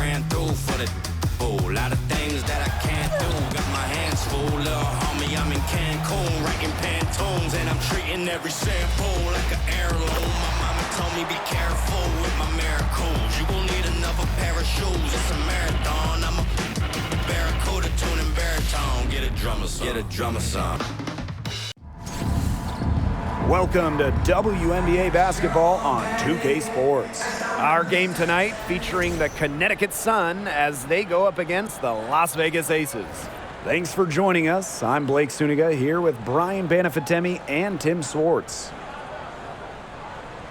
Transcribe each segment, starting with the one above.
ran through for the a lot of things that I can't do. Got my hands full, little homie, I'm in Cancun, writing Pantones, and I'm treating every sample like an heirloom. My mama told me be careful with my miracles. You gon' need another pair of shoes. It's a marathon. I'm a barracuda tuning baritone. Get a drummer song. Get a drummer song. Welcome to WNBA basketball on 2K Sports. Our game tonight featuring the Connecticut Sun as they go up against the Las Vegas Aces. Thanks for joining us. I'm Blake Suniga here with Brian Banafitemi and Tim Swartz.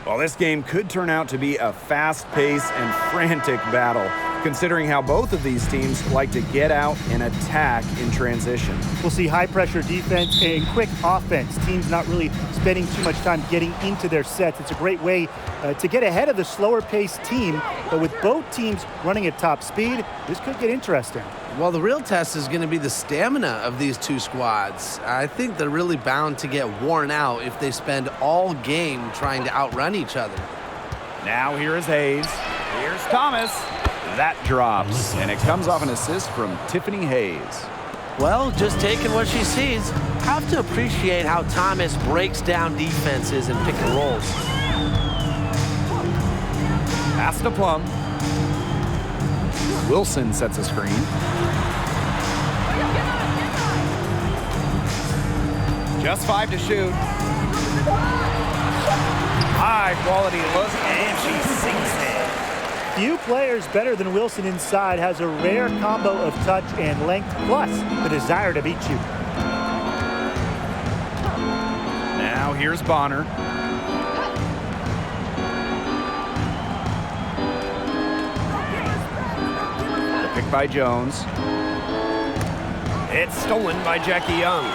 Well, this game could turn out to be a fast-paced and frantic battle, considering how both of these teams like to get out and attack in transition. We'll see high-pressure defense and quick offense. Teams not really spending too much time getting into their sets. It's a great way to get ahead of the slower-paced team, but with both teams running at top speed, this could get interesting. Well, the real test is going to be the stamina of these two squads. I think they're really bound to get worn out if they spend all game trying to outrun each other. Now here is Hayes. Here's Thomas. That drops, and it comes off an assist from Tiffany Hayes. Well, just taking what she sees. Have to appreciate how Thomas breaks down defenses and pick and rolls. Pass to Plum. Wilson sets a screen. Just 5 to shoot. High quality look, and she sinks it. Few players better than Wilson inside, has a rare combo of touch and length, plus the desire to beat you. Now here's Bonner. The pick by Jones. It's stolen by Jackie Young.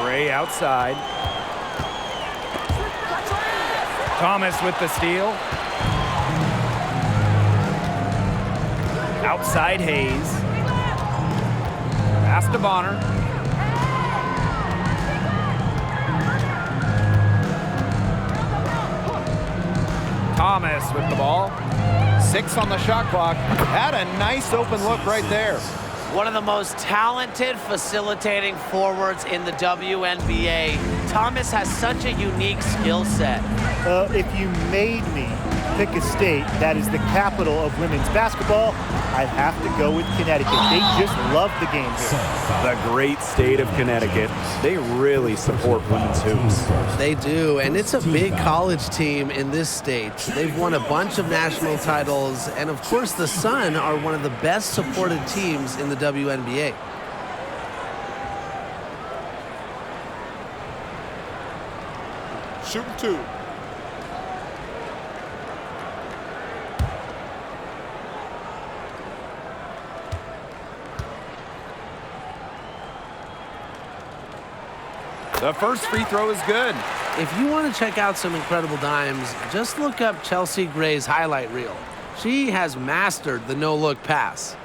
Gray outside. Thomas with the steal. Outside Hayes. Pass to Bonner. Thomas with the ball. 6 on the shot clock. Had a nice open look right there. One of the most talented facilitating forwards in the WNBA. Thomas has such a unique skill set. If you made me pick a state that is the capital of women's basketball, I'd have to go with Connecticut. They just love the game here. The great state of Connecticut. They really support women's hoops. They do, and it's a big college team in this state. They've won a bunch of national titles, and of course the Sun are one of the best supported teams in the WNBA. Shooting 2. The first free throw is good. If you want to check out some incredible dimes, just look up Chelsea Gray's highlight reel. She has mastered the no-look pass.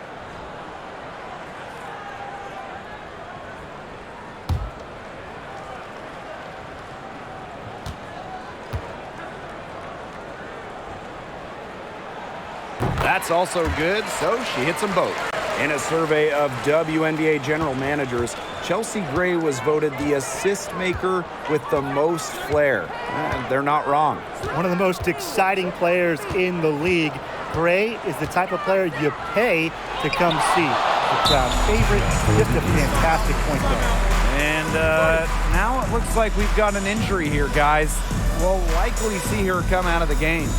That's also good, so she hits them both. In a survey of WNBA general managers, Chelsea Gray was voted the assist maker with the most flair. They're not wrong. One of the most exciting players in the league. Gray is the type of player you pay to come see. The crowd favorite, just a fantastic point guard. And now it looks like we've got an injury here, guys. We'll likely see her come out of the game.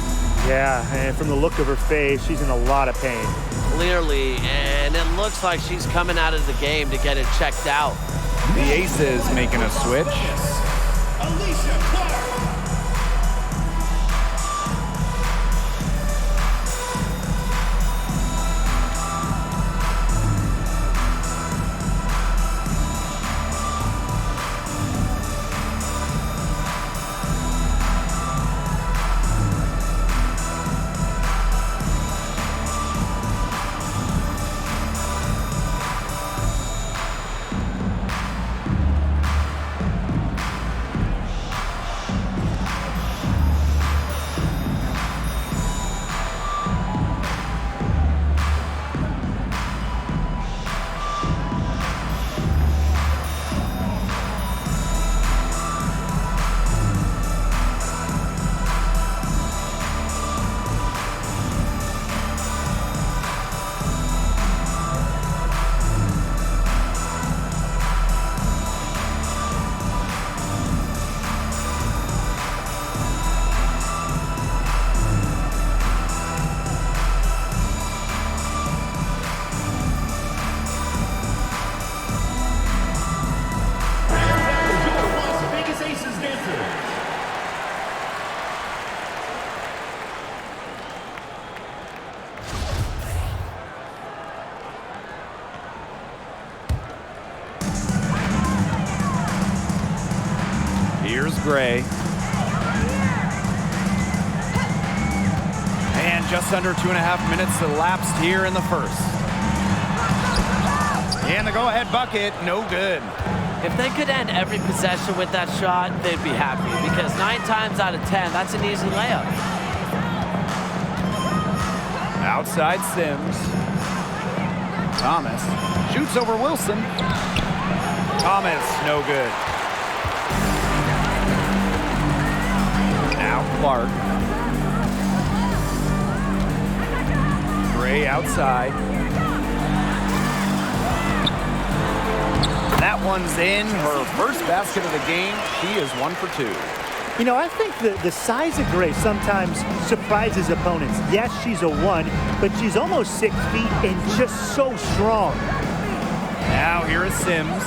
Yeah, and from the look of her face, she's in a lot of pain. Clearly, and it looks like she's coming out of the game to get it checked out. The Aces making a switch. Gray. And just under 2.5 minutes elapsed here in the first. And the go-ahead bucket, no good. If they could end every possession with that shot, they'd be happy, because 9 times out of 10, that's an easy layup. Outside Sims. Thomas shoots over Wilson. Thomas, no good. Now Clark. Gray outside. That one's in. Her first basket of the game. She is 1 for 2. You know, I think the size of Gray sometimes surprises opponents. Yes, she's a 1, but she's almost 6 feet and just so strong. Now here is Sims.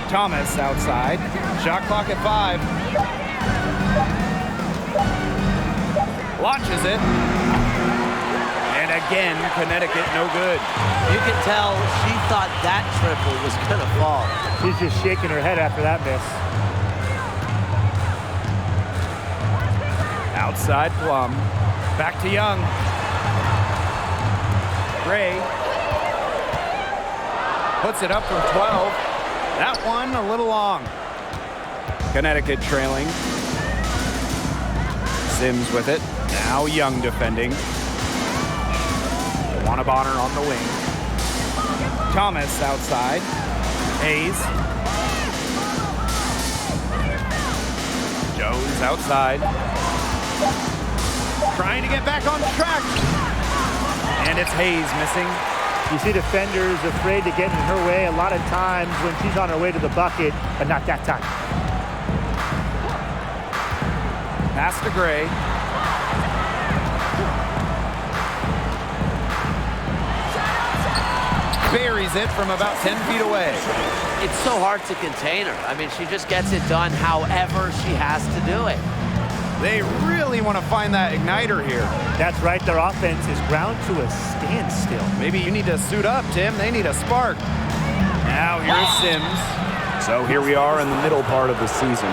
Thomas outside. Shot clock at 5. Launches it. And again, Connecticut no good. You can tell she thought that triple was going to fall. She's just shaking her head after that miss. Outside Plum. Back to Young. Gray. Puts it up from 12. That one a little long. Connecticut trailing. Sims with it. Now Young defending. Bonner on the wing. Thomas outside. Hayes. Jones outside. Trying to get back on track. And it's Hayes missing. You see defenders afraid to get in her way a lot of times when she's on her way to the bucket, but not that time. Pass to Gray. Buries it from about 10 feet away. It's so hard to contain her. I mean, she just gets it done however she has to do it. They really want to find that igniter here. That's right, their offense is ground to a standstill. Maybe you need to suit up, Tim. They need a spark. Now here's Sims. So here we are in the middle part of the season.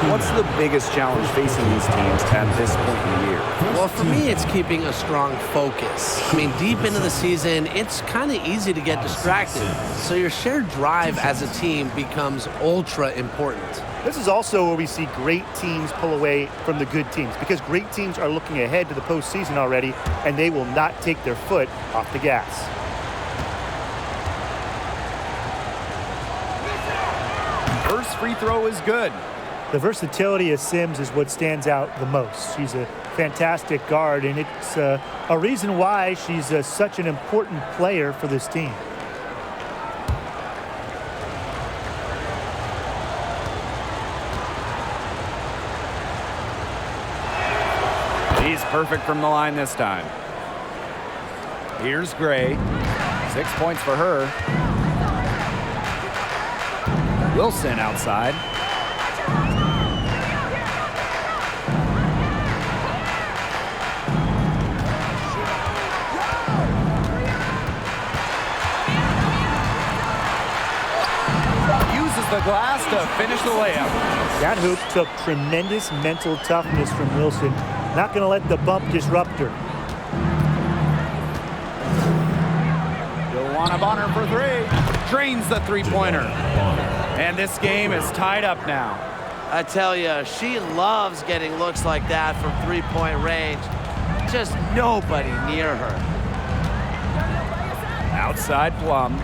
What's the biggest challenge facing these teams at this point in the year? Well, for me, it's keeping a strong focus. I mean, deep into the season, it's kind of easy to get distracted. So your shared drive as a team becomes ultra important. This is also where we see great teams pull away from the good teams, because great teams are looking ahead to the postseason already, and they will not take their foot off the gas. First free throw is good. The versatility of Sims is what stands out the most. She's a fantastic guard, and it's a reason why she's such an important player for this team. She's perfect from the line this time. Here's Gray. 6 points for her. Wilson outside. Uses the glass to finish the layup. That hoop took tremendous mental toughness from Wilson. Not going to let the bump disrupt her. Joanna Bonner for 3. Drains the three-pointer. And this game is tied up now. I tell you, she loves getting looks like that from three-point range. Just nobody near her. Outside Plum.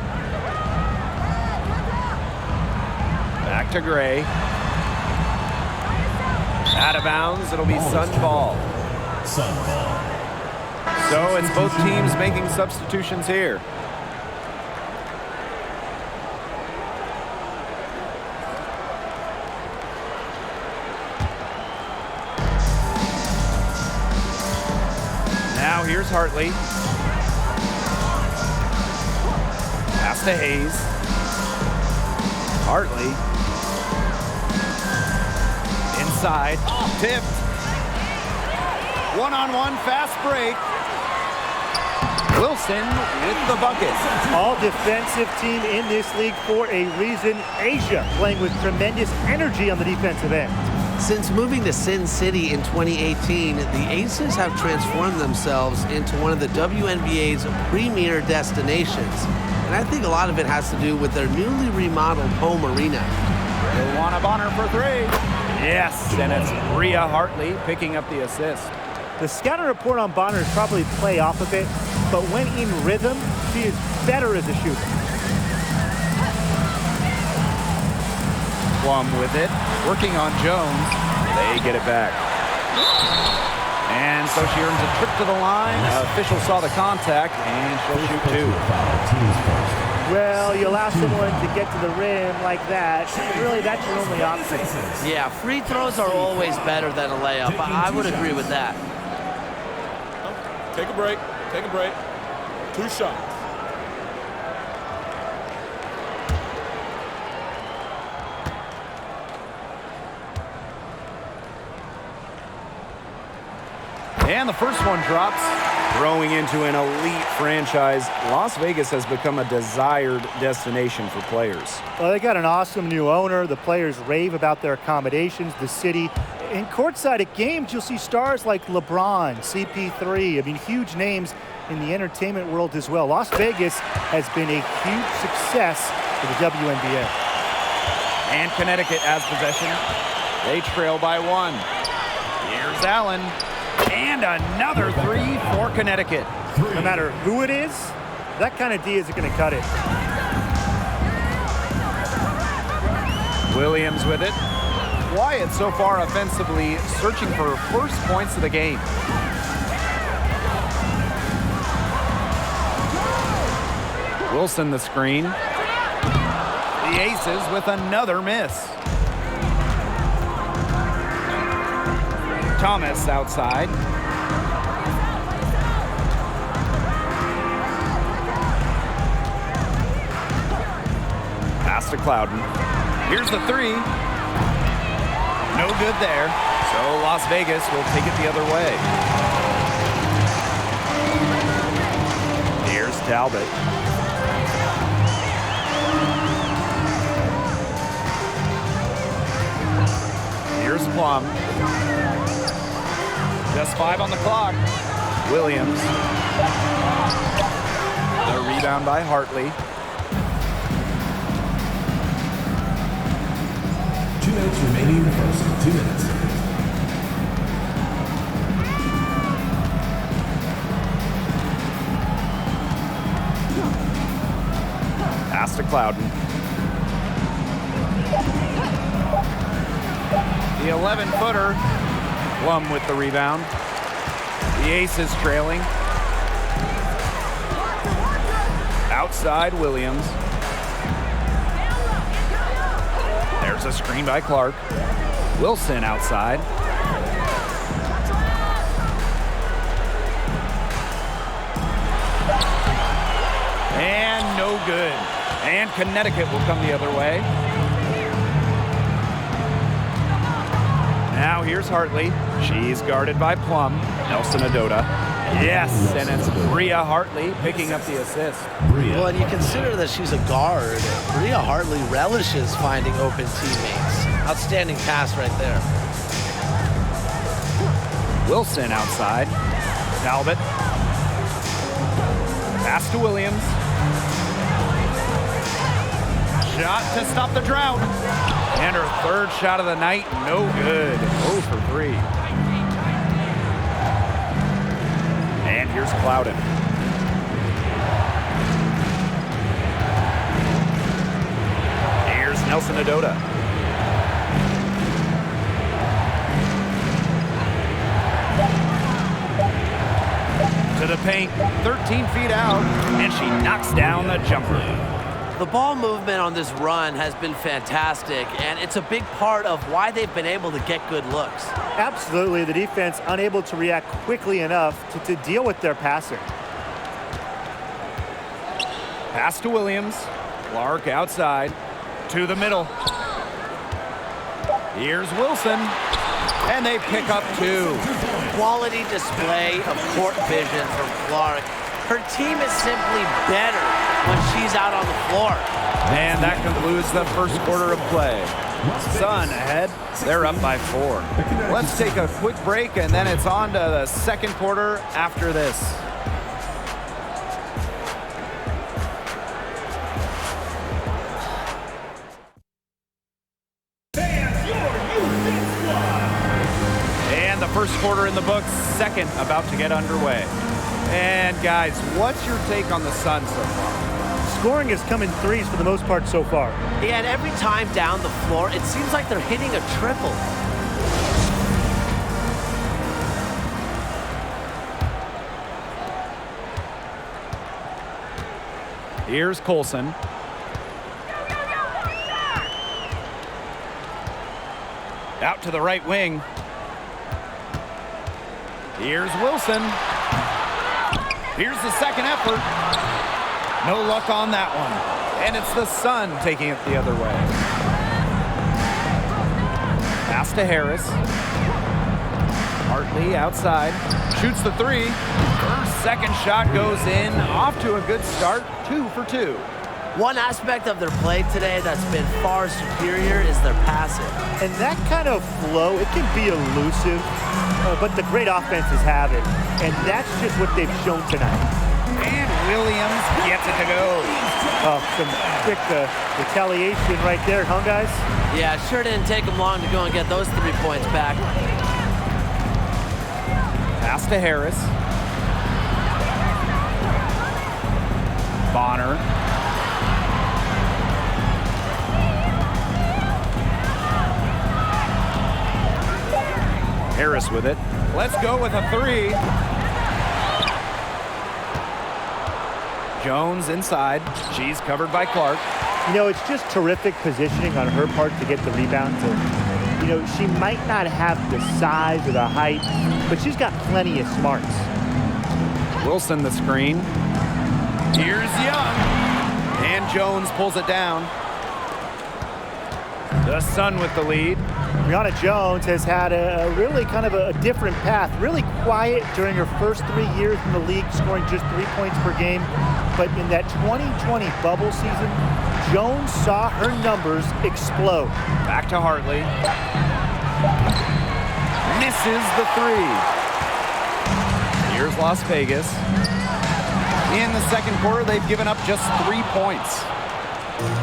Back to Gray. Out of bounds, it'll be Sun ball. So it's both teams making substitutions here. Now here's Hartley. Pass to Hayes. Hartley. Inside. Tipped. One-on-one fast break. Wilson with the bucket. All defensive team in this league for a reason. Asia playing with tremendous energy on the defensive end. Since moving to Sin City in 2018, the Aces have transformed themselves into one of the WNBA's premier destinations. And I think a lot of it has to do with their newly remodeled home arena. Luana Bonner for three. Yes, and it's Rhea Hartley picking up the assist. The scouting report on Bonner is probably play off a bit, but when in rhythm, she is better as a shooter. Plum with it, working on Jones. They get it back. And so she earns a trip to the line. Official saw the contact, and she'll shoot two. Well, you allow someone to get to the rim like that, really that's your only option. Yeah, free throws are always better than a layup. I would agree with that. Take a break. Take a break. 2 shots. And the first one drops. Growing into an elite franchise, Las Vegas has become a desired destination for players. Well, they got an awesome new owner. The players rave about their accommodations, the city. In courtside at games, you'll see stars like LeBron, CP3. I mean, huge names in the entertainment world as well. Las Vegas has been a huge success for the WNBA. And Connecticut has possession. They trail by 1. Here's Allen. And another three for Connecticut. No matter who it is, that kind of D isn't going to cut it. Williams with it. Wyatt so far offensively searching for first points of the game. Wilson the screen. The Aces with another miss. Thomas outside. Pass to Clouden. Here's the three. No good there. So Las Vegas will take it the other way. Here's Talbot. Here's Plum. Just 5 on the clock. Williams. The rebound by Hartley. 2 minutes remaining in the first. 2 minutes. Pass to Clouden. The 11-footer. Plum with the rebound. The Aces trailing. Outside Williams. There's a screen by Clark. Wilson outside. And no good. And Connecticut will come the other way. Now here's Hartley. She's guarded by Plum. Nelson Adota. Yes, and it's Rhea Hartley picking up the assist. Well, and you consider that she's a guard. Rhea Hartley relishes finding open teammates. Outstanding pass right there. Wilson outside. Talbot. Pass to Williams. Shot to stop the drought. And her third shot of the night, no good. 0 for 3. And here's Clouden. Here's Nelson Adota. To the paint, 13 feet out, and she knocks down the jumper. The ball movement on this run has been fantastic, and it's a big part of why they've been able to get good looks. Absolutely, the defense unable to react quickly enough to deal with their passer. Pass to Williams. Clark outside. To the middle. Here's Wilson. And they pick up 2. Quality display of court vision from Clark. Her team is simply better when she's out on the floor. And that concludes the first quarter of play. Sun ahead. They're up by 4. Let's take a quick break, and then it's on to the second quarter after this. And the first quarter in the books, second about to get underway. And guys, what's your take on the Sun so far? Scoring has come in threes for the most part so far. Yeah, and every time down the floor, it seems like they're hitting a triple. Here's Colson. Out to the right wing. Here's Wilson. Here's the second effort. No luck on that one. And it's the Sun taking it the other way. Pass to Harris. Hartley outside. Shoots the 3. Her second shot goes in. Off to a good start. 2 for 2. One aspect of their play today that's been far superior is their passing. And that kind of flow, it can be elusive, but the great offenses have it. And that's just what they've shown tonight. And Williams gets it to go. Some quick retaliation right there, huh, guys? Yeah, it sure didn't take them long to go and get those 3 points back. Pass to Harris. Bonner. Harris with it. Let's go with a 3. Jones inside. She's covered by Clark. You know, it's just terrific positioning on her part to get the rebound. You know, she might not have the size or the height, but she's got plenty of smarts. Wilson the screen. Here's Young. And Jones pulls it down. The Sun with the lead. Brianna Jones has had a really kind of a different path. Really quiet during her first 3 years in the league, scoring just 3 points per game. But in that 2020 bubble season, Jones saw her numbers explode. Back to Hartley. Misses the 3. Here's Las Vegas. In the second quarter, they've given up just 3 points.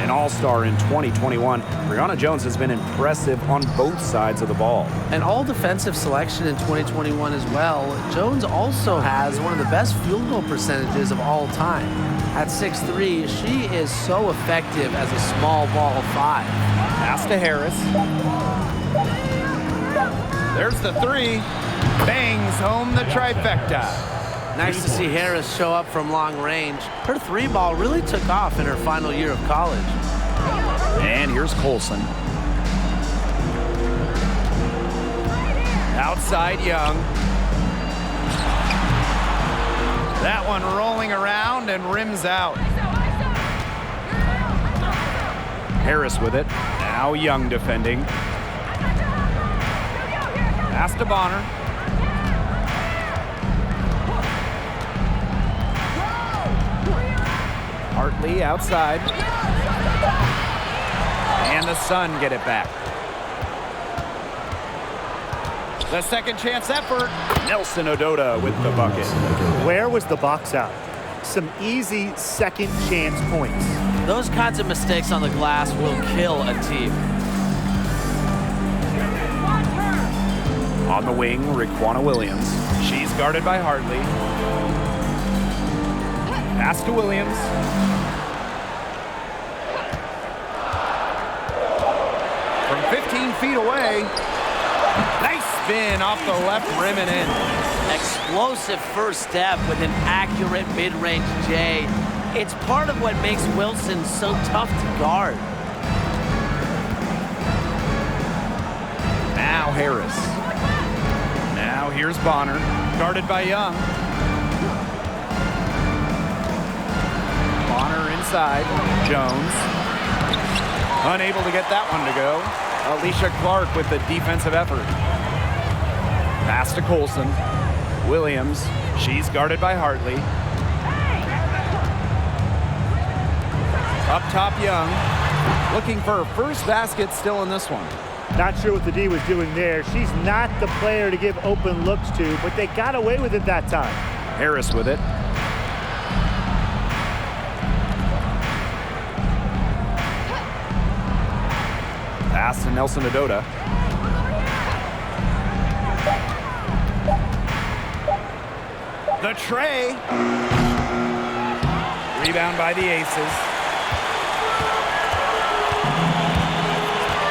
An all-star in 2021, Brianna Jones has been impressive on both sides of the ball. An all-defensive selection in 2021 as well. Jones also has one of the best field goal percentages of all time. At 6'3", she is so effective as a small ball 5. Pass to Harris. There's the 3. Bangs home the trifecta. Nice to see Harris show up from long range. Her 3 ball really took off in her final year of college. And here's Colson. Outside Young. That one rolling around and rims out. Harris with it. Now Young defending. Pass to Bonner. Hartley outside. And the Sun get it back. The second chance effort. Nelson Ododa with the bucket. Where was the box out? Some easy second chance points. Those kinds of mistakes on the glass will kill a team. On the wing, Raquana Williams. She's guarded by Hartley. Pass to Williams. From 15 feet away. Nice spin off the left rim and in. Explosive first step with an accurate mid-range J. It's part of what makes Wilson so tough to guard. Now Harris. Now here's Bonner, guarded by Young. Bonner inside. Jones. Unable to get that one to go. Alicia Clark with the defensive effort. Pass to Colson. Williams. She's guarded by Hartley. Up top, Young. Looking for her first basket still in this one. Not sure what the D was doing there. She's not the player to give open looks to, but they got away with it that time. Harris with it. Pass to Nelson Adota. The tray. Rebound by the Aces.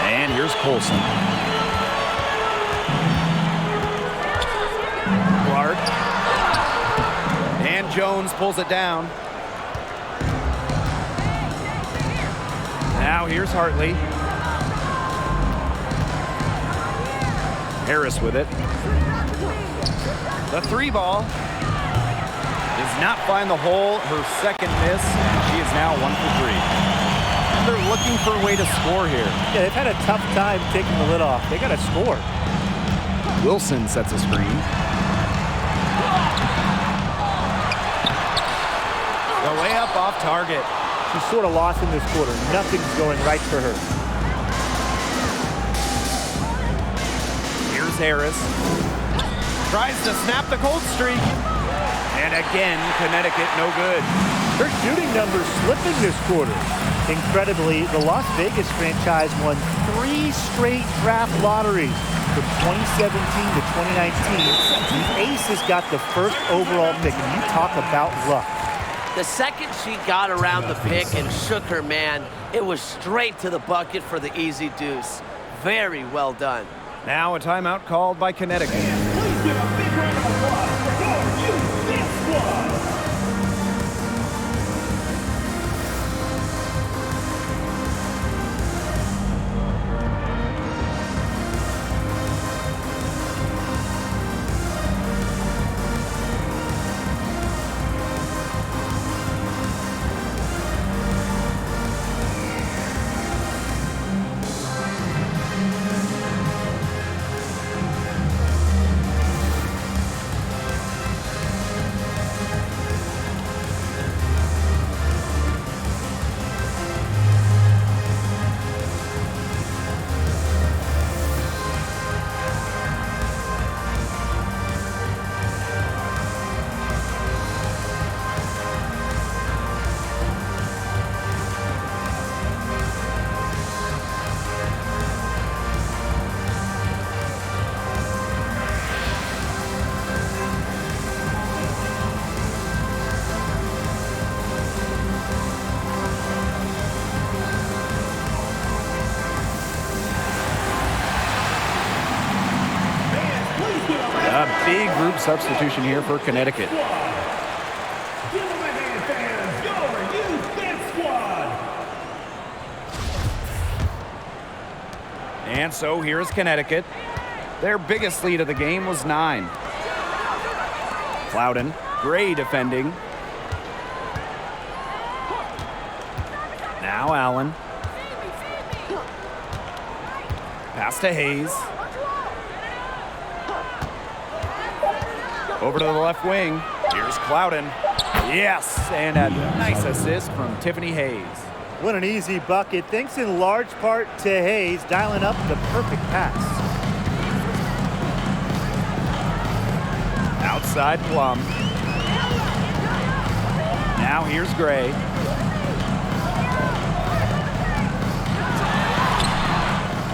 And here's Colson. Clark. And Jones pulls it down. Now here's Hartley. Harris with it. The three ball does not find the hole. Her second miss, and she is now 1 for 3. And they're looking for a way to score here. Yeah, they've had a tough time taking the lid off. They got to score. Wilson sets a screen. The layup off target. She's sort of lost in this quarter. Nothing's going right for her. Here's Harris. Tries to snap the cold streak. And again, Connecticut no good. Her shooting numbers slipping this quarter. Incredibly, the Las Vegas franchise won 3 straight draft lotteries from 2017 to 2019. The Aces got the first overall pick, and you talk about luck. The second she got around the pick and shook her man, it was straight to the bucket for the easy deuce. Very well done. Now a timeout called by Connecticut. Please give a big round of applause for your UC squad. A big group substitution here for Connecticut. Give them a hand, fans. Your UC squad. And so here's Connecticut. Their biggest lead of the game was 9. Plowden, Gray defending. Now Allen. Pass to Hayes. Over to the left wing. Here's Plowden. Yes, and a nice assist from Tiffany Hayes. What an easy bucket, thanks in large part to Hayes dialing up the perfect pass. Outside Plum. Now here's Gray.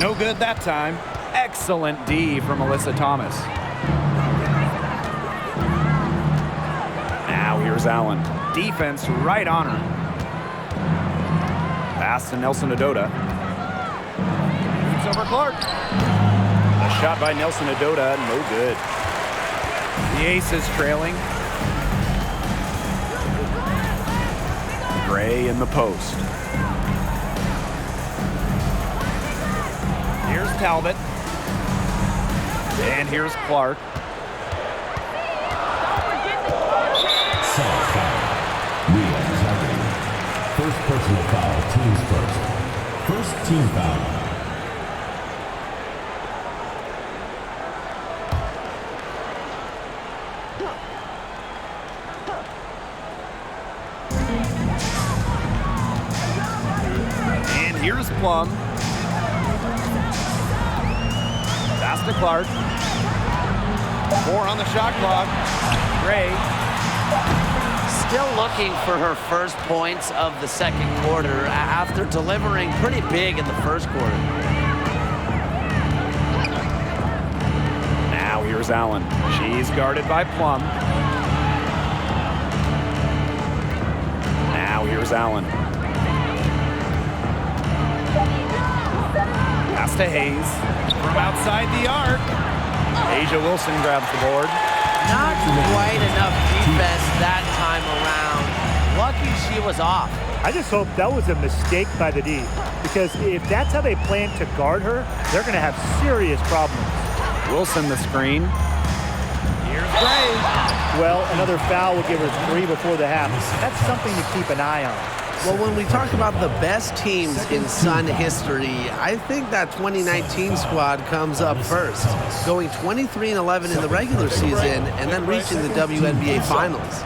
No good that time. Excellent D from Alyssa Thomas. Now here's Allen. Defense right on her. Pass to Nelson Adota. Moves over Clark. A shot by Nelson Adota, no good. The Aces trailing. Gray in the post. Here's Talbot. And here's Clark. Solid foul. Rhea Targeting. First personal foul. Teams first. First team foul. Here's Plum. Pass to Clark. 4 on the shot clock. Gray. Still looking for her first points of the second quarter after delivering pretty big in the first quarter. Now here's Allen. She's guarded by Plum. Now here's Allen. Pass to Hayes. From outside the arc. Asia Wilson grabs the board. Not quite enough defense that time around. Lucky she was off. I just hope that was a mistake by the D, because if that's how they plan to guard her, they're going to have serious problems. Wilson the screen. Here's Gray. Well, another foul will give her 3 before the half. That's something to keep an eye on. Well, when we talk about the best teams in Sun history, I think that 2019 squad comes up first, going 23-11 in the regular season and then reaching the WNBA Finals.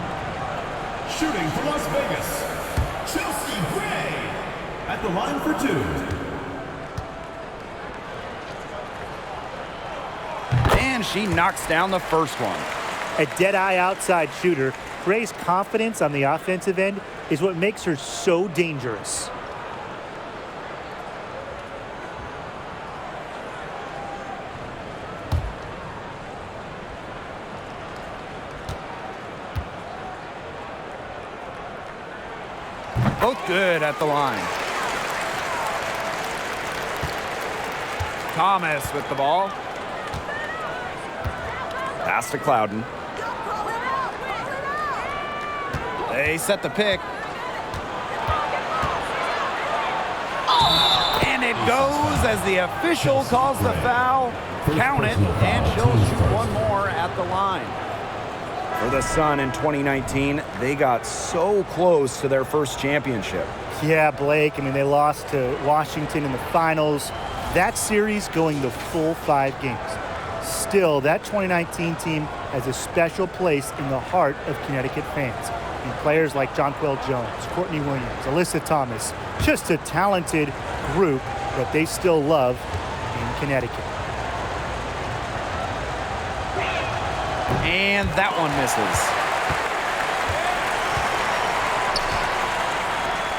Shooting for Las Vegas, Chelsea Gray at the line for 2. And she knocks down the first one. A dead-eye outside shooter, Gray's confidence on the offensive end is what makes her so dangerous. Both good at the line. Thomas with the ball. Pass to Clouden. They set the pick. And it goes as the official calls the foul. Count it, and she'll shoot one more at the line. For the Sun in 2019, they got so close to their first championship. Yeah, Blake, I mean, they lost to Washington in the finals. That series going the full 5 games. Still, that 2019 team has a special place in the heart of Connecticut fans. And players like Jonquel Jones, Courtney Williams, Alyssa Thomas, just a talented group that they still love in Connecticut. And that one misses.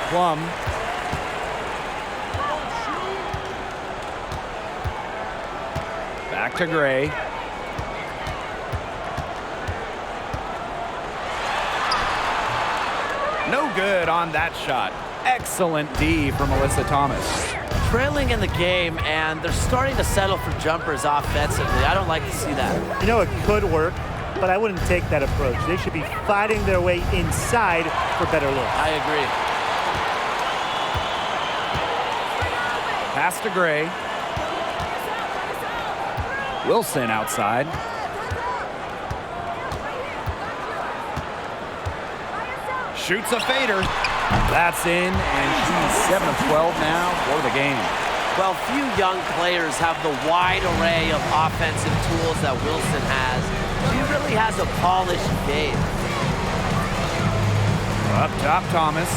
Plum. Back to Gray. No good on that shot. Excellent D from Alyssa Thomas. Trailing in the game, and they're starting to settle for jumpers offensively. I don't like to see that. You know, it could work, but I wouldn't take that approach. They should be fighting their way inside for better looks. I agree. Pass to Gray. Wilson outside. Shoots a fader. That's in, and she's 7 of 12 now for the game. Well, few young players have the wide array of offensive tools that Wilson has. She really has a polished game. Up top, Thomas.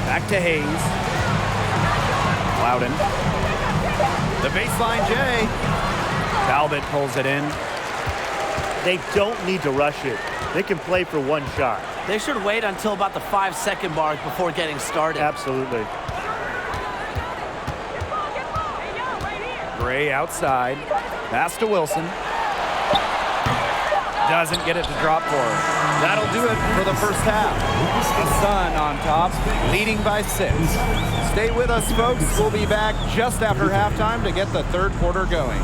Back to Hayes. Loudon. The baseline J. Talbot pulls it in. They don't need to rush it. They can play for one shot. They should wait until about the 5-second mark before getting started. Absolutely. Gray outside. Pass to Wilson. Doesn't get it to drop for her. That'll do it for the first half. The Sun on top, leading by 6. Stay with us, folks. We'll be back just after halftime to get the third quarter going.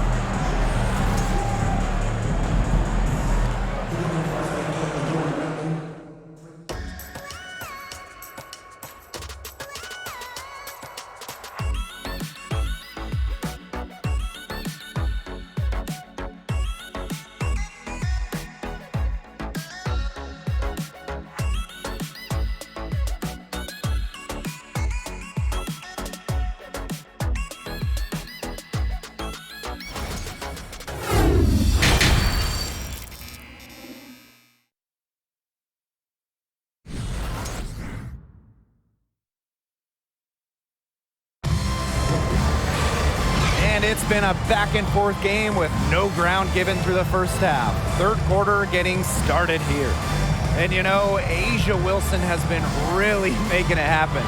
It's been a back-and-forth game with no ground given through the first half. Third quarter getting started here. And you know, A'ja Wilson has been really making it happen.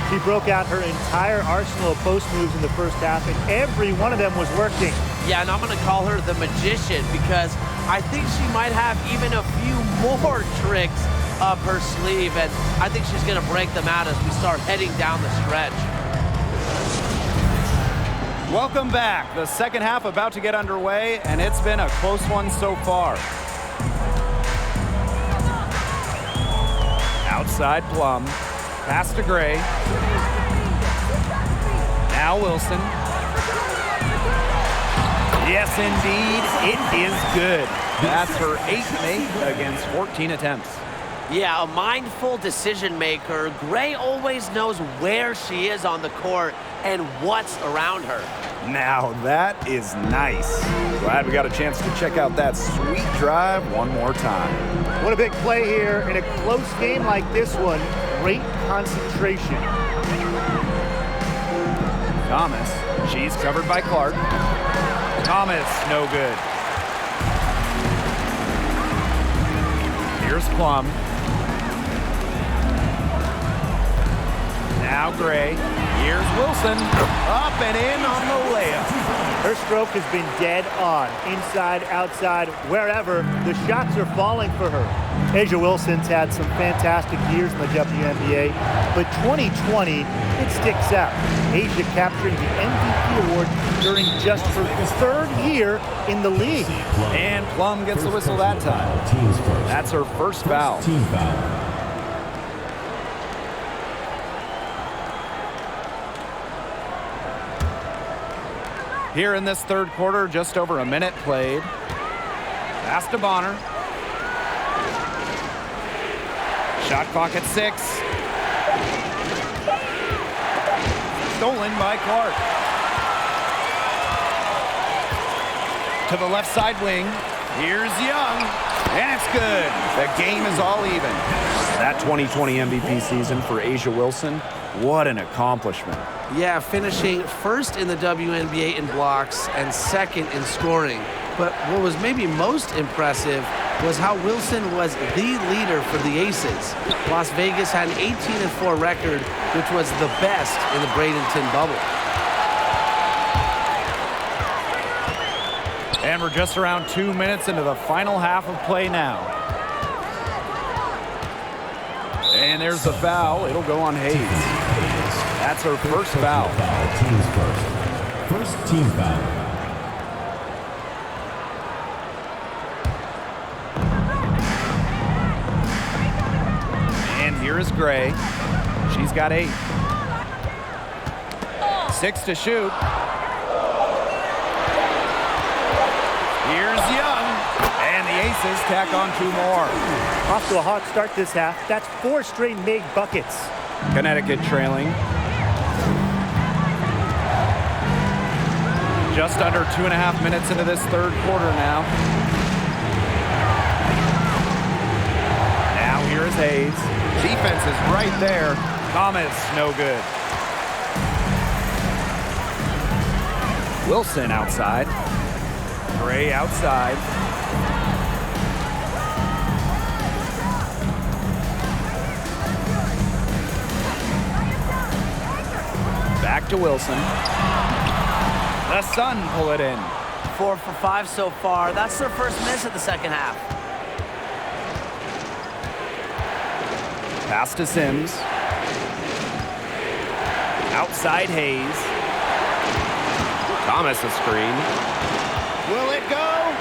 She broke out her entire arsenal of post moves in the first half, and every one of them was working. Yeah, and I'm going to call her the magician because I think she might have even a few more tricks up her sleeve, and I think she's going to break them out as we start heading down the stretch. Welcome back. The second half about to get underway, and it's been a close one so far. Outside Plum, pass to Gray. Now Wilson. Yes, indeed, it is good. That's her 8th make against 14 attempts. Yeah, a mindful decision maker. Gray always knows where she is on the court and what's around her. Now that is nice. Glad we got a chance to check out that sweet drive one more time. What a big play here in a close game like this one. Great concentration. Thomas, she's covered by Clark. Thomas, no good. Here's Plum. Now Gray. Here's Wilson. Up and in on the layup. Her stroke has been dead on. Inside, outside, wherever, the shots are falling for her. A'ja Wilson's had some fantastic years in the WNBA, but 2020, it sticks out. A'ja capturing the MVP award during just her 3rd year in the league. And Plum gets the whistle that time. That's her first foul. Team foul. Here in this third quarter, just over a minute played. Pass to Bonner. Shot clock at 6. Stolen by Clark. To the left side wing. Here's Young. And it's good. The game is all even. That 2020 MVP season for A'ja Wilson, what an accomplishment. Yeah, finishing first in the WNBA in blocks and second in scoring. But what was maybe most impressive was how Wilson was the leader for the Aces. Las Vegas had an 18-4 record, which was the best in the Bradenton bubble. And we're just around 2 minutes into the final half of play now. And there's the foul. It'll go on Hayes. That's her first foul. Team's first. First team foul. And here is Gray. She's got 8. 6 to shoot. Here's Young. And the Aces tack on 2 more. Off to a hot start this half. That's 4 straight made buckets. Connecticut trailing. Just under 2.5 minutes into this third quarter now. Now here is Hayes. Defense is right there. Thomas, no good. Wilson outside. Gray outside. Back to Wilson. The Sun pull it in. 4 for 5 so far. That's their first miss of the second half. Pass to Sims. Outside Hayes. Thomas a screen. Will it go?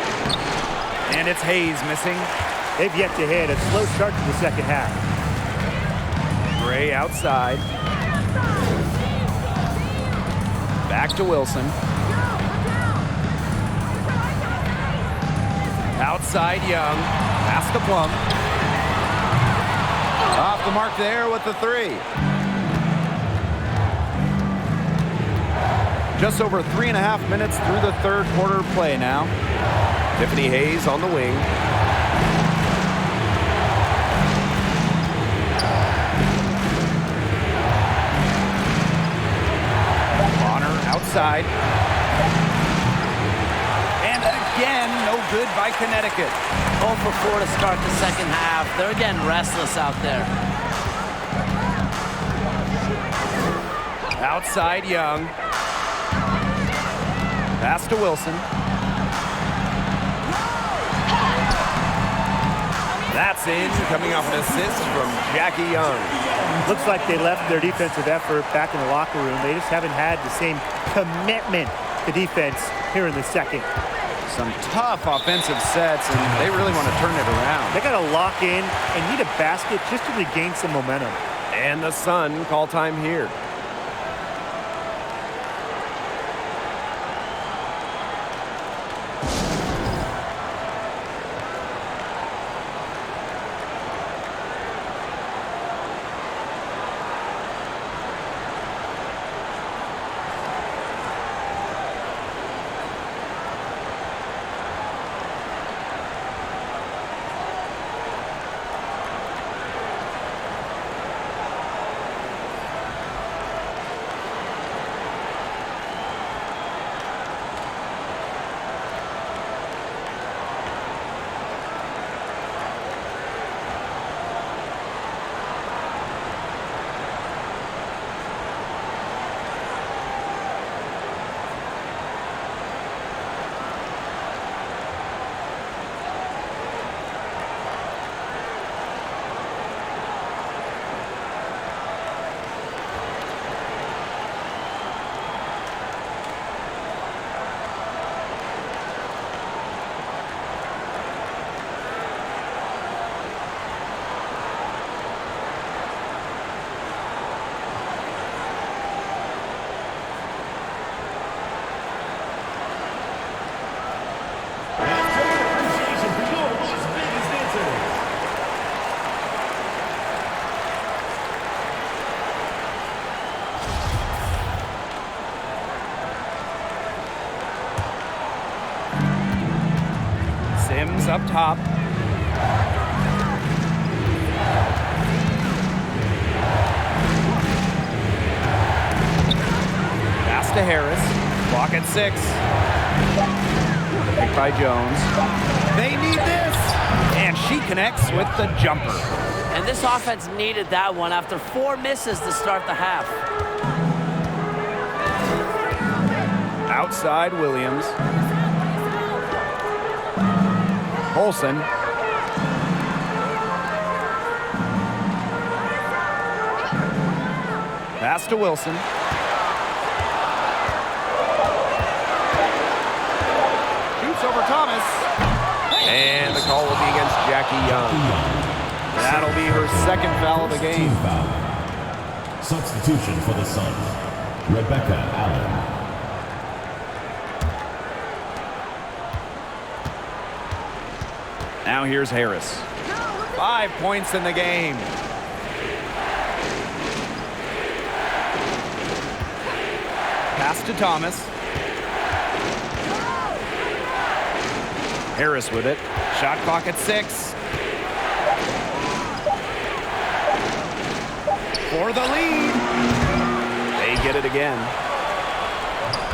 And it's Hayes missing. They've yet to hit a slow start to the second half. Gray outside. Back to Wilson. Outside Young. Pass to Plum. Off the mark there with the 3. Just over 3.5 minutes through the third quarter play now. Tiffany Hayes on the wing. Bonner outside. good by Connecticut. 0 for 4 to start the second half. They're getting restless out there. Outside Young. Pass to Wilson. That's in, coming off an assist from Jackie Young. Looks like they left their defensive effort back in the locker room. They just haven't had the same commitment to defense here in the second. Some tough offensive sets, and they really want to turn it around. They got to lock in and need a basket just to regain some momentum. And the Sun call time here. Sims up top. Pass to Harris. Clock at 6. Picked by Jones. They need this! And she connects with the jumper. And this offense needed that one after 4 misses to start the half. Outside Williams. Olsen. Pass to Wilson. Shoots over Thomas. And the call will be against Jackie Young. That'll be her second foul of the game. Foul. Substitution for the Suns, Rebecca Allen. Now here's Harris. 5 points in the game. Pass to Thomas. Harris with it. Shot clock at 6. For the lead. They get it again.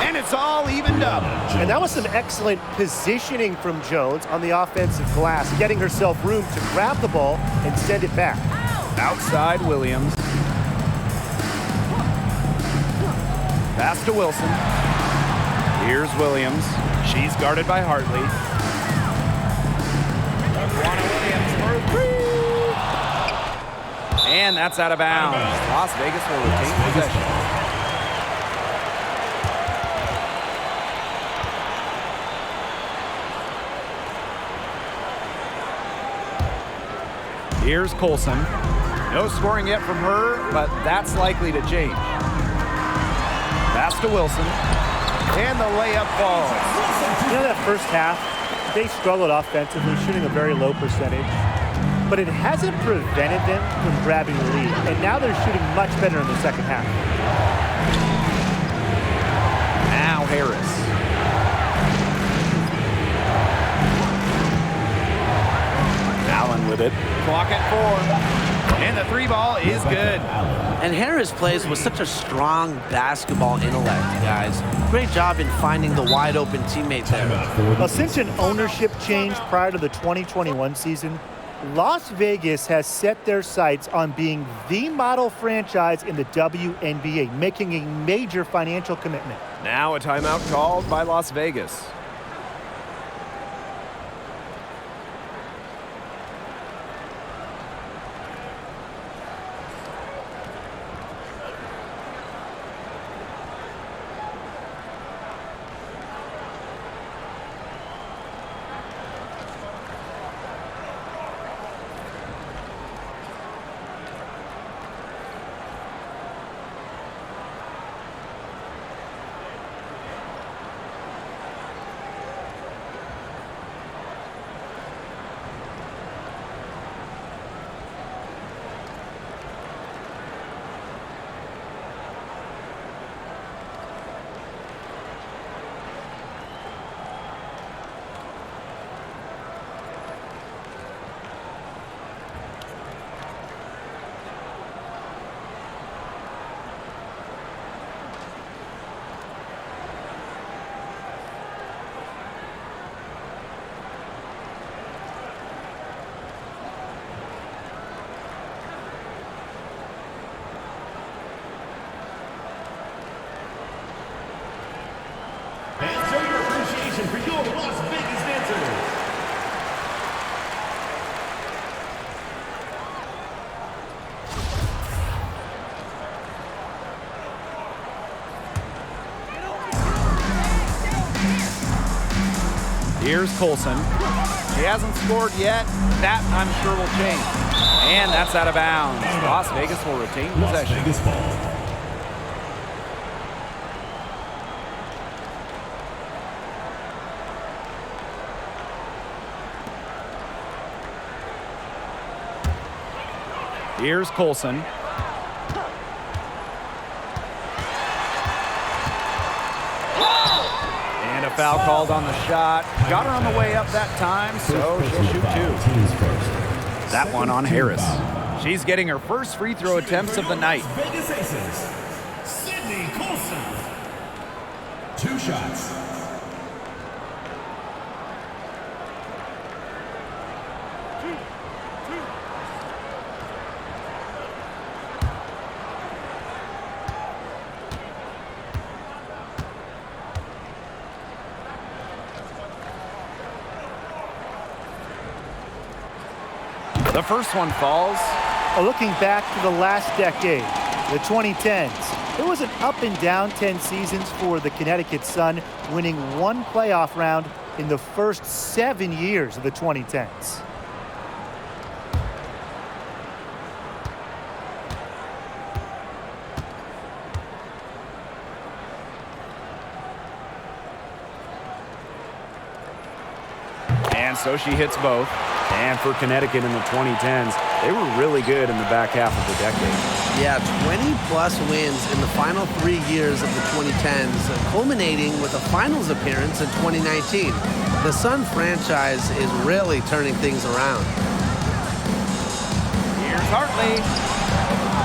And it's all evened up. And that was some excellent positioning from Jones on the offensive glass, getting herself room to grab the ball and send it back. Outside Williams. Pass to Wilson. Here's Williams. She's guarded by Hartley. Williams for 3. And that's out of bounds. Las Vegas will retain possession. Here's Colson. No scoring yet from her, but that's likely to change. Pass to Wilson. And the layup falls. You know, that first half, they struggled offensively, shooting a very low percentage. But it hasn't prevented them from grabbing the lead. And now they're shooting much better in the second half. Now Harris. Allen with it. Clock at 4. And the three ball is good. And Harris plays with such a strong basketball intellect, guys. Great job in finding the wide open teammate there. Well, since an ownership change prior to the 2021 season, Las Vegas has set their sights on being the model franchise in the WNBA, making a major financial commitment. Now a timeout called by Las Vegas. And show your appreciation for your Las Vegas dancers. Here's Colson. She hasn't scored yet. That, I'm sure, will change. And that's out of bounds. Las Vegas will retain Las possession. Vegas ball. Here's Colson. And a foul called on the shot. Got her on the way up that time, so she'll shoot two. Teams first. That one on Harris. She's getting her first free throw attempts of the night. Vegas Aces. Sydney Colson. 2 shots. The first one falls. Looking back to the last decade, the 2010s, it was an up and down 10 seasons for the Connecticut Sun, winning 1 playoff round in the first 7 years of the 2010s. And so she hits both. And for Connecticut in the 2010s, they were really good in the back half of the decade. Yeah, 20-plus wins in the final 3 years of the 2010s, culminating with a finals appearance in 2019. The Sun franchise is really turning things around. Here's Hartley.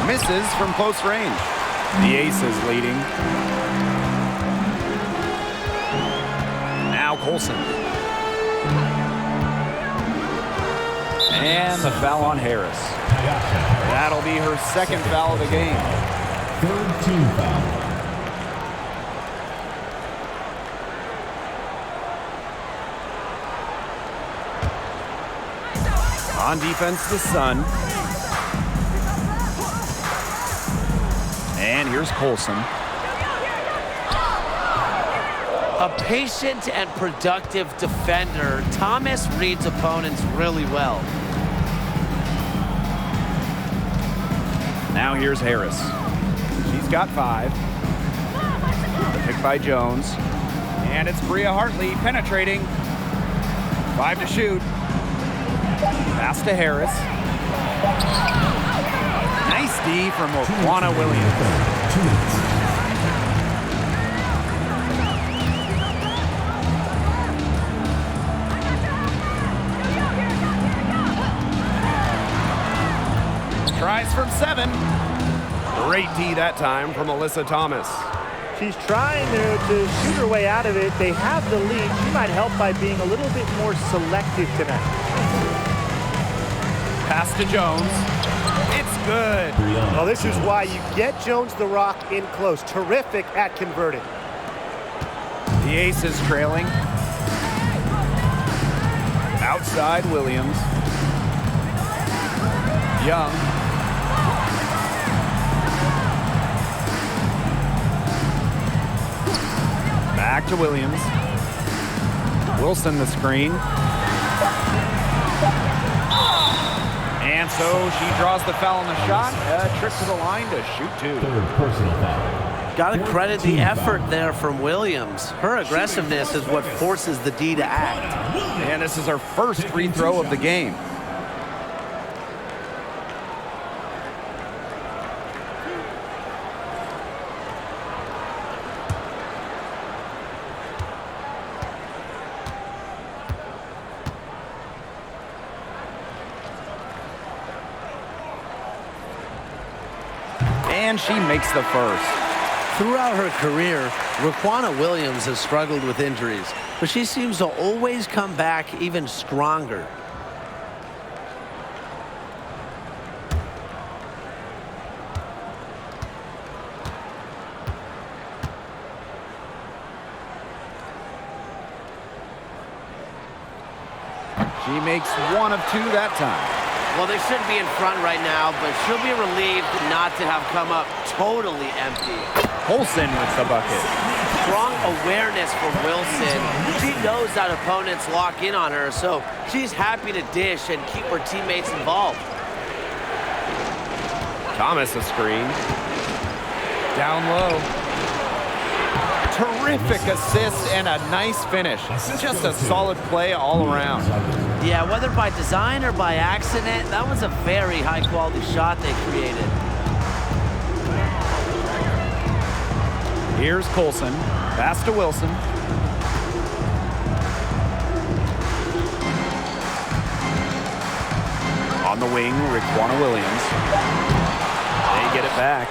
Misses from close range. The Aces leading. Now Colson. And the foul on Harris. That'll be her second foul of the game. 3rd team foul. On defense, the Sun. And here's Colson. A patient and productive defender, Thomas reads opponents really well. Now here's Harris. She's got 5. The pick by Jones. And it's Bria Hartley penetrating. 5 to shoot. Pass to Harris. Nice D from Okwana Williams. 2 minutes. from 7. Great D that time from Alyssa Thomas. She's trying to shoot her way out of it. They have the lead. She might help by being a little bit more selective tonight. Pass to Jones. It's good. Well, this is why you get Jones the rock in close. Terrific at converting. The Aces trailing. Outside Williams. Young. Back to Williams. Wilson the screen. And so she draws the foul on the shot. A trip to the line to shoot 2. Third personal foul. Got to credit the effort there from Williams. Her aggressiveness is what forces the D to act. And this is her first free throw of the game. And she makes the first. Throughout her career, Raquana Williams has struggled with injuries, but she seems to always come back even stronger. She makes 1 of 2 that time. Well, they should be in front right now, but she'll be relieved not to have come up totally empty. Olsen with the bucket. Strong awareness from Wilson. She knows that opponents lock in on her, so she's happy to dish and keep her teammates involved. Thomas a screen. Down low. Terrific assist and a nice finish. Just a solid play all around. Yeah, whether by design or by accident, that was a very high-quality shot they created. Here's Colson. Pass to Wilson. On the wing, Raquana Williams. They get it back.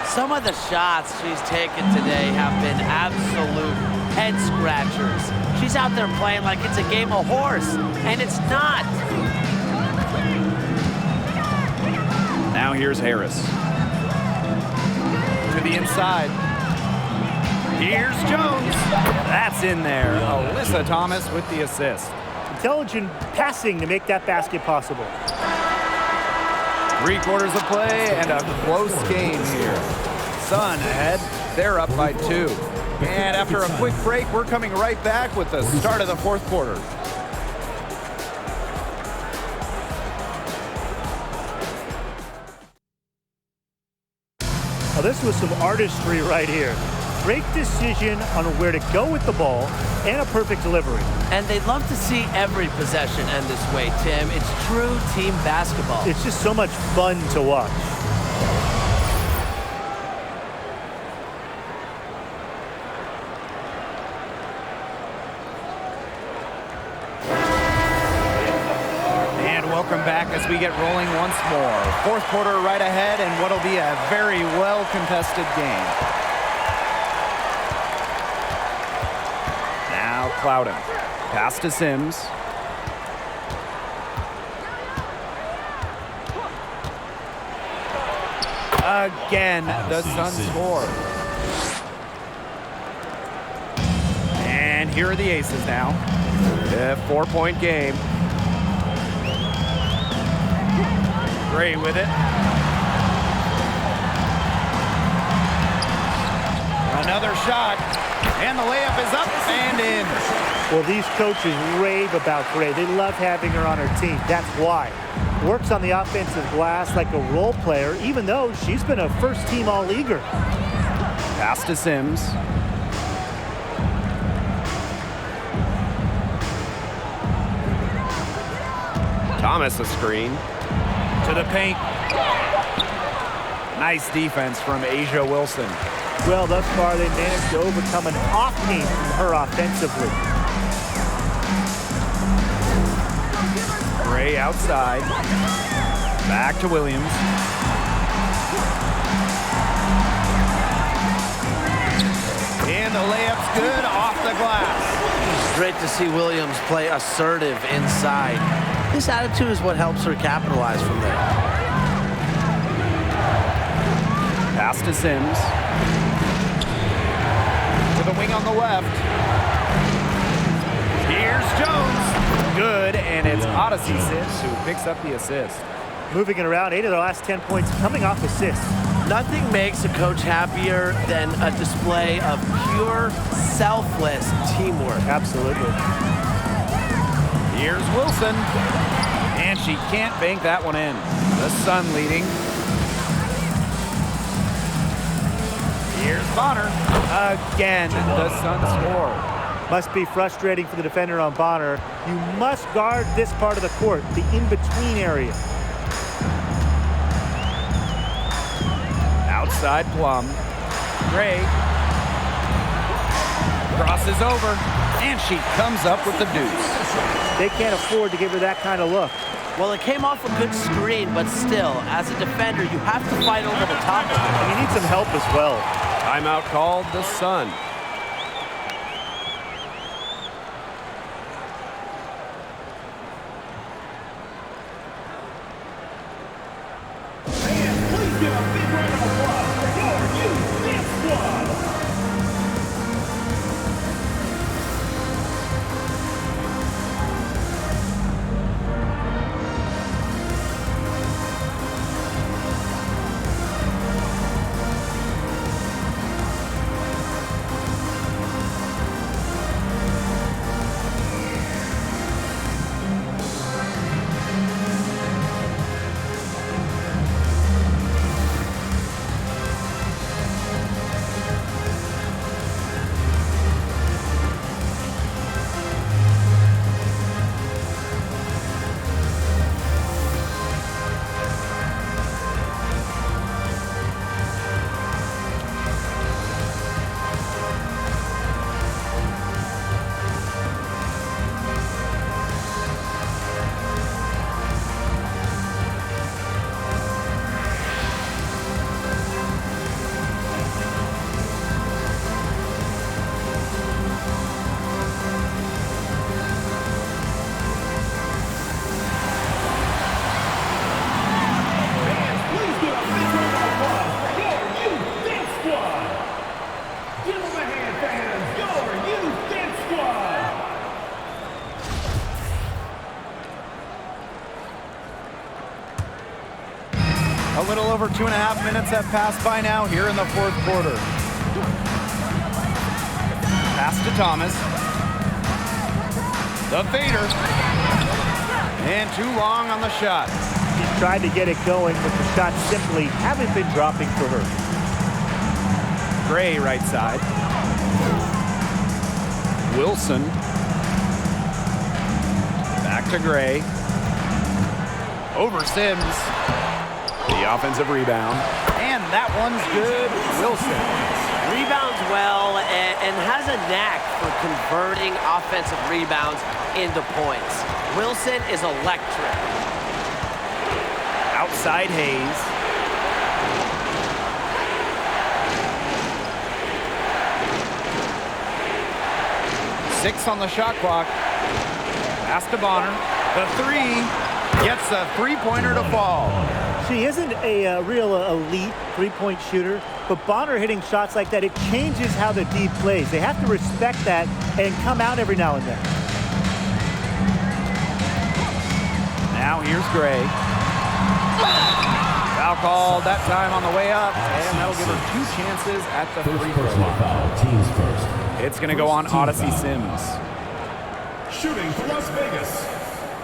Some of the shots she's taken today have been absolute head-scratchers. She's out there playing like it's a game of horse, and it's not. Now here's Harris. To the inside. Here's Jones. That's in there. Alyssa Thomas with the assist. Intelligent passing to make that basket possible. 3/4 of play and a close game here. Sun ahead. They're up by 2. And after a quick break, we're coming right back with the start of the 4th quarter. Now, this was some artistry right here. Great decision on where to go with the ball and a perfect delivery. And they'd love to see every possession end this way, Tim. It's true team basketball. It's just so much fun to watch. Welcome back as we get rolling once more. 4th quarter right ahead and what'll be a very well contested game. Now Clouden. Pass to Sims. Again, the Suns score. And here are the Aces now. A 4-point game. Gray with it. Another shot. And the layup is up and in. Well, these coaches rave about Gray. They love having her on her team. That's why. Works on the offensive glass like a role player, even though she's been a first-team All-Leaguer. Pass to Sims. Thomas a screen. To the paint. Nice defense from Asia Wilson. Well, thus far, they managed to overcome an off game from her offensively. Gray outside. Back to Williams. And the layup's good off the glass. It's great to see Williams play assertive inside. This attitude is what helps her capitalize from there. Pass to Sims. To the wing on the left. Here's Jones. Good, and it's Odyssey Sims who picks up the assist. Moving it around, 8 of their last 10 points coming off assists. Nothing makes a coach happier than a display of pure, selfless teamwork. Absolutely. Here's Wilson. And she can't bank that one in. The Sun leading. Here's Bonner. Again, the Sun score. Must be frustrating for the defender on Bonner. You must guard this part of the court, the in-between area. Outside Plum. Gray. Crosses over. And she comes up with the deuce. They can't afford to give her that kind of look. Well, it came off a good screen, but still, as a defender, you have to fight over the top of it. And you need some help as well. Timeout called, the Sun. A little over 2.5 minutes have passed by now here in the fourth quarter. Pass to Thomas. The fader. And too long on the shot. She's tried to get it going, but the shots simply haven't been dropping for her. Gray right side. Wilson. Back to Gray. Over Sims. The offensive rebound. And that one's good. Wilson. Rebounds well and has a knack for converting offensive rebounds into points. Wilson is electric. Outside Hayes. Six on the shot clock. Pass to Bonner. The three gets a three-pointer to fall. She isn't a real elite three-point shooter, but Bonner hitting shots like that, it changes how the D plays. They have to respect that and come out every now and then. Now here's Gray. Foul called that time on the way up, and that'll give her 2 chances at the free throw line. Foul, teams first. It's going to go on Odyssey Sims. Shooting for Las Vegas,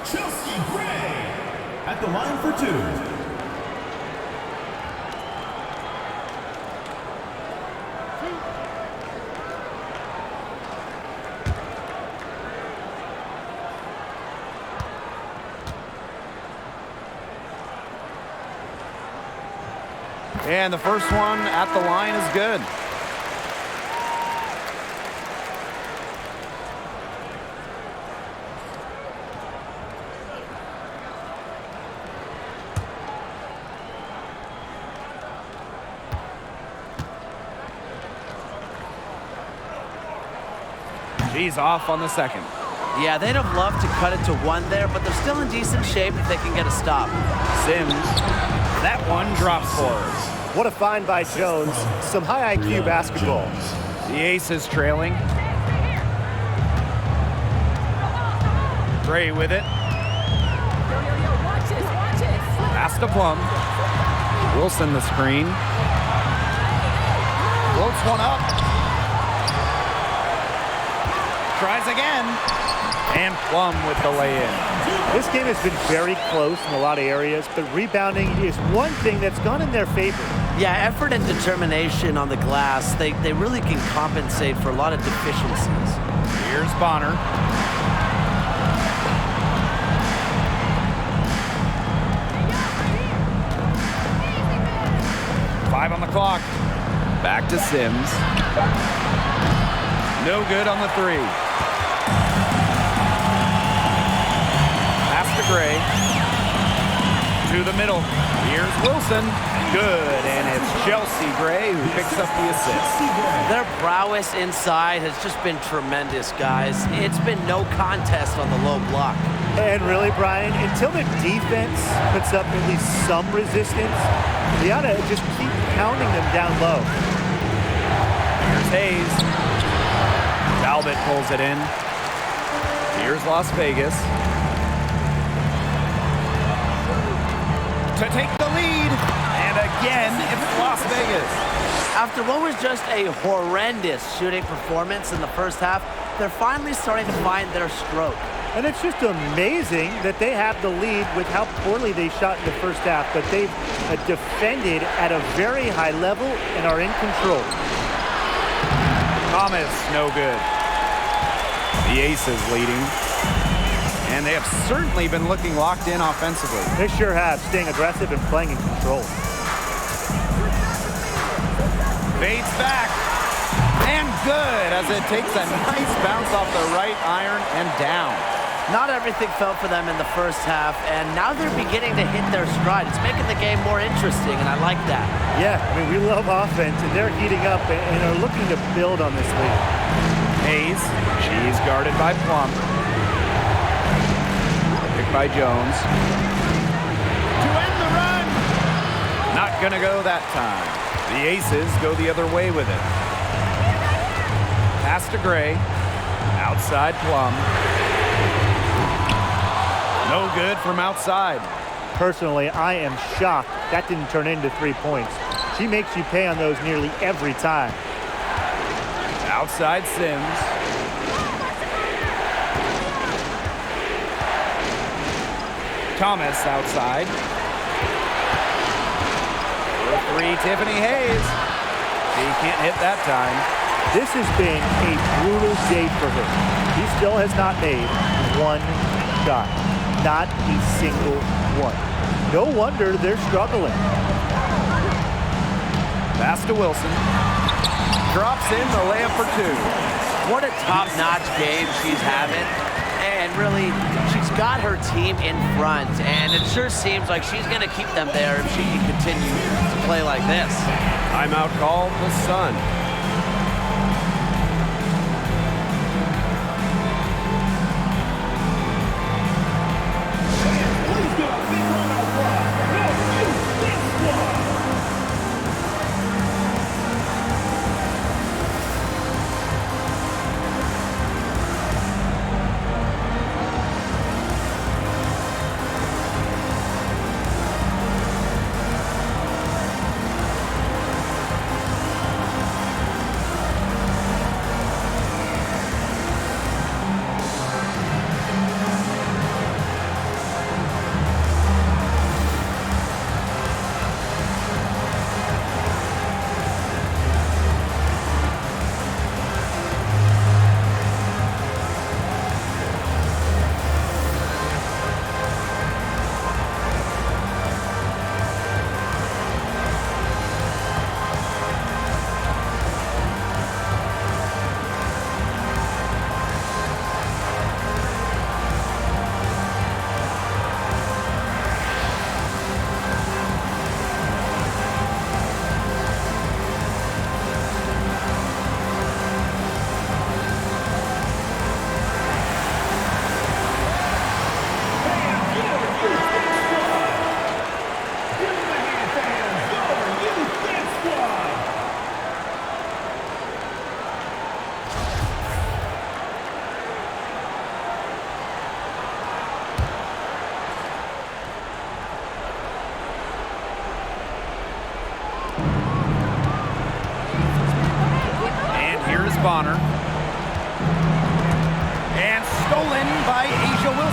Chelsea Gray at the line for 2. And the first one at the line is good. She's off on the second. Yeah, they'd have loved to cut it to 1 there, but they're still in decent shape if they can get a stop. Sims, that one drops for her. What a find by Jones. Some high IQ basketball. The Aces trailing. Gray with it. Pass to Plum. Wilson the screen. Floats one up. Tries again. And Plum with the lay-in. This game has been very close in a lot of areas, but rebounding is one thing that's gone in their favor. Yeah, effort and determination on the glass, they really can compensate for a lot of deficiencies. Here's Bonner. Five on the clock. Back to Sims. No good on the three. Pass to Gray. To the middle. Here's Wilson. Good, and it's Chelsea Gray who picks up the assist. Their prowess inside has just been tremendous, guys. It's been no contest on the low block. And really, Brian, until the defense puts up at least some resistance, they ought to just keep pounding them down low. Here's Hayes. Talbot pulls it in. Here's Las Vegas. To take the lead. And again, it's Las Vegas. After what was just a horrendous shooting performance in the first half, they're finally starting to find their stroke. And it's just amazing that they have the lead with how poorly they shot in the first half, but they've defended at a very high level and are in control. Thomas, no good. The Aces leading. And they have certainly been looking locked in offensively. They sure have, staying aggressive and playing in control. Fades back. And good as it takes a nice bounce off the right iron and down. Not everything fell for them in the first half, and now they're beginning to hit their stride. It's making the game more interesting, and I like that. Yeah, I mean, we love offense, and they're heating up and are looking to build on this lead. Hayes, she's guarded by Plum. Picked by Jones. To end the run! Not gonna go that time. The Aces go the other way with it. Pass to Gray. Outside Plum. No good from outside. Personally, I am shocked that didn't turn into 3 points. She makes you pay on those nearly every time. Outside Sims. Thomas outside. For three, Tiffany Hayes. She can't hit that time. This has been a brutal day for her. She still has not made one shot. Not a single one. No wonder they're struggling. Pass to Wilson. Drops in the layup for two. What a top-notch game she's having. And really, she's got her team in front. And it sure seems like she's going to keep them there if she can continue to play like this. Timeout call, the Sun.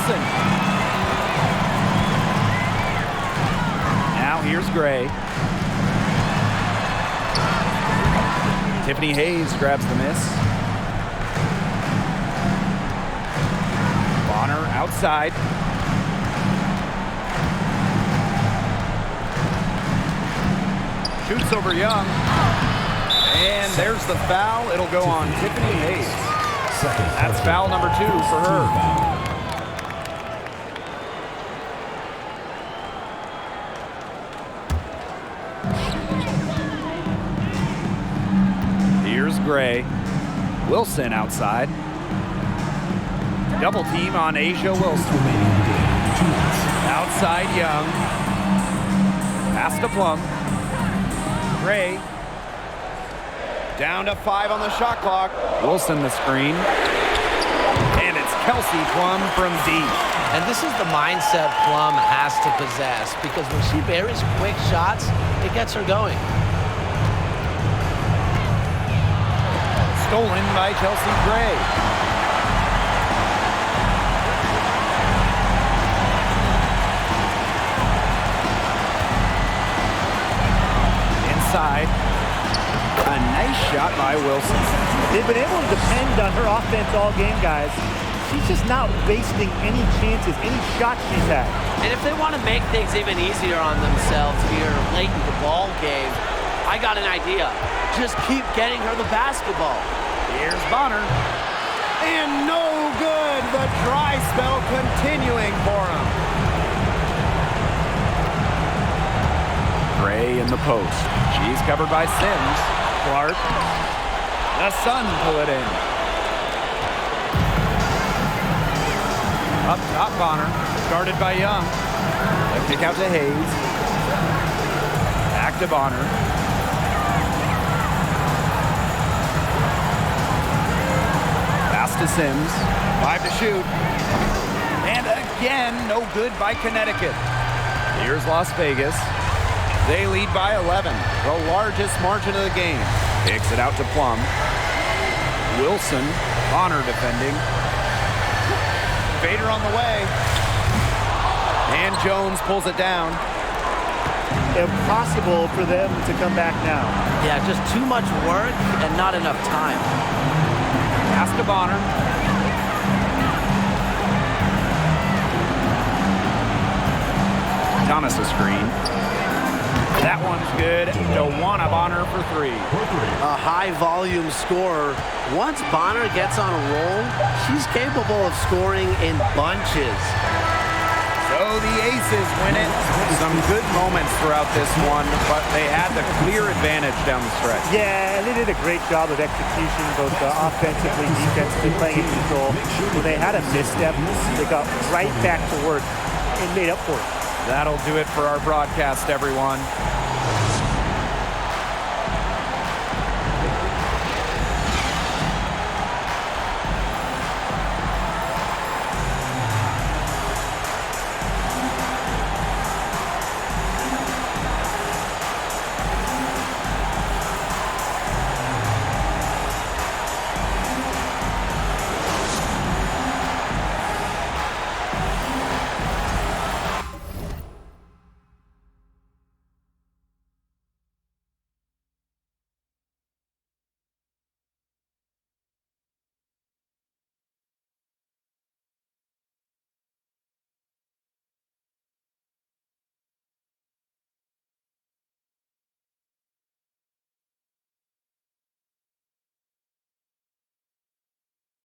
Wilson. Now here's Gray. Tiffany Hayes grabs the miss. Bonner outside. Shoots over Young. And there's the foul. It'll go on Tiffany Hayes. That's foul number 2 for her. Here's Gray. Wilson outside. Double team on Asia Wilson. Outside Young. Pass to Plum. Gray. Down to 5 on the shot clock. Wilson the screen. And it's Kelsey Plum from deep. And this is the mindset Plum has to possess, because when she buries quick shots, it gets her going. Stolen by Chelsea Gray. Inside. A nice shot by Wilson. They've been able to depend on her offense all game, guys. She's just not wasting any chances, any shots she's had. And if they want to make things even easier on themselves here late in the ball game, I got an idea. Just keep getting her the basketball. Here's Bonner. And no good. The dry spell continuing for him. Gray in the post. She's covered by Sims. Clark. The Sun pull it in. Up top, Bonner. Guarded by Young. A kick out to Hayes. Back to Bonner. Pass to Sims. 5 to shoot. And again, no good by Connecticut. Here's Las Vegas. They lead by 11, the largest margin of the game. Kicks it out to Plum. Wilson, Bonner defending. Vader on the way. And Jones pulls it down. Impossible for them to come back now. Yeah, just too much work and not enough time. Pass to Bonner. Thomas a screen. That one's good. Joanna Bonner for 3. A high-volume scorer. Once Bonner gets on a roll, she's capable of scoring in bunches. So the Aces win it. Some good moments throughout this one, but they had the clear advantage down the stretch. Yeah, they did a great job of execution, both offensively, defensively, playing in control. When they had a misstep, they got right back to work and made up for it. That'll do it for our broadcast, everyone.